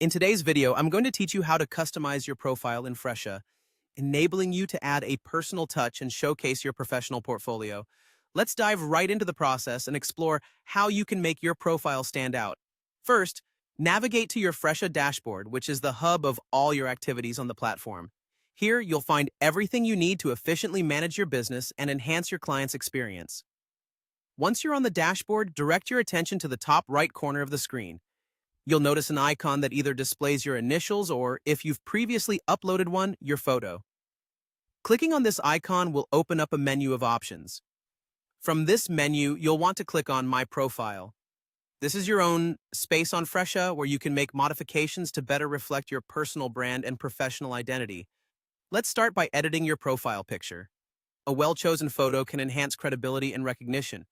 In today's video, I'm going to teach you how to customize your profile in Fresha, enabling you to add a personal touch and showcase your professional portfolio. Let's dive right into the process and explore how you can make your profile stand out. First, navigate to your Fresha dashboard, which is the hub of all your activities on the platform. Here, you'll find everything you need to efficiently manage your business and enhance your client's experience. Once you're on the dashboard, direct your attention to the top right corner of the screen. You'll notice an icon that either displays your initials or, if you've previously uploaded one, your photo. Clicking on this icon will open up a menu of options. From this menu, you'll want to click on My Profile. This is your own space on Fresha where you can make modifications to better reflect your personal brand and professional identity. Let's start by editing your profile picture. A well-chosen photo can enhance credibility and recognition,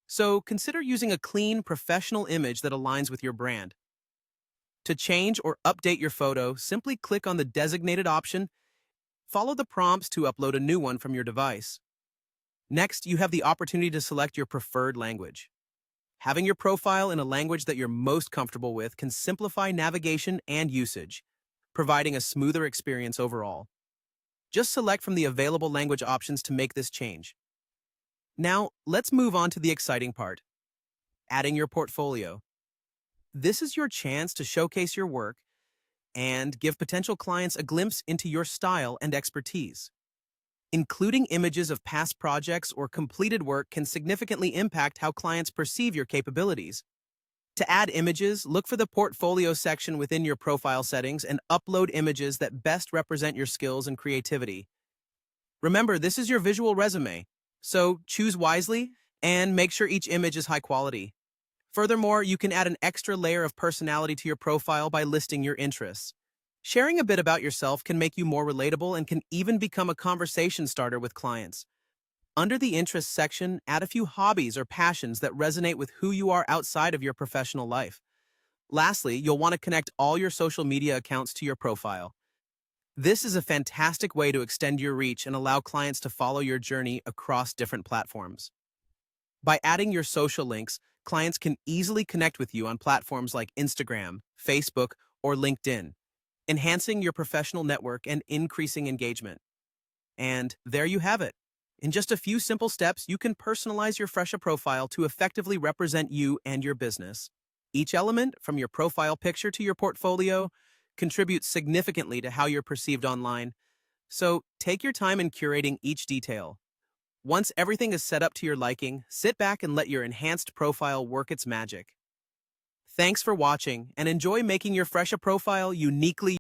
so consider using a clean, professional image that aligns with your brand. To change or update your photo, simply click on the designated option. Follow the prompts to upload a new one from your device. Next, you have the opportunity to select your preferred language. Having your profile in a language that you're most comfortable with can simplify navigation and usage, providing a smoother experience overall. Just select from the available language options to make this change. Now, let's move on to the exciting part: adding your portfolio. This is your chance to showcase your work and give potential clients a glimpse into your style and expertise. Including images of past projects or completed work can significantly impact how clients perceive your capabilities. To add images, look for the portfolio section within your profile settings and upload images that best represent your skills and creativity. Remember, this is your visual resume, so choose wisely and make sure each image is high quality. Furthermore, you can add an extra layer of personality to your profile by listing your interests. Sharing a bit about yourself can make you more relatable and can even become a conversation starter with clients. Under the Interests section, add a few hobbies or passions that resonate with who you are outside of your professional life. Lastly, you'll want to connect all your social media accounts to your profile. This is a fantastic way to extend your reach and allow clients to follow your journey across different platforms. By adding your social links, clients can easily connect with you on platforms like Instagram, Facebook, or LinkedIn, enhancing your professional network and increasing engagement. And there you have it. In just a few simple steps, you can personalize your Fresha profile to effectively represent you and your business. Each element, from your profile picture to your portfolio, contributes significantly to how you're perceived online. So take your time in curating each detail. Once everything is set up to your liking, sit back and let your enhanced profile work its magic. Thanks for watching, and enjoy making your Fresha profile uniquely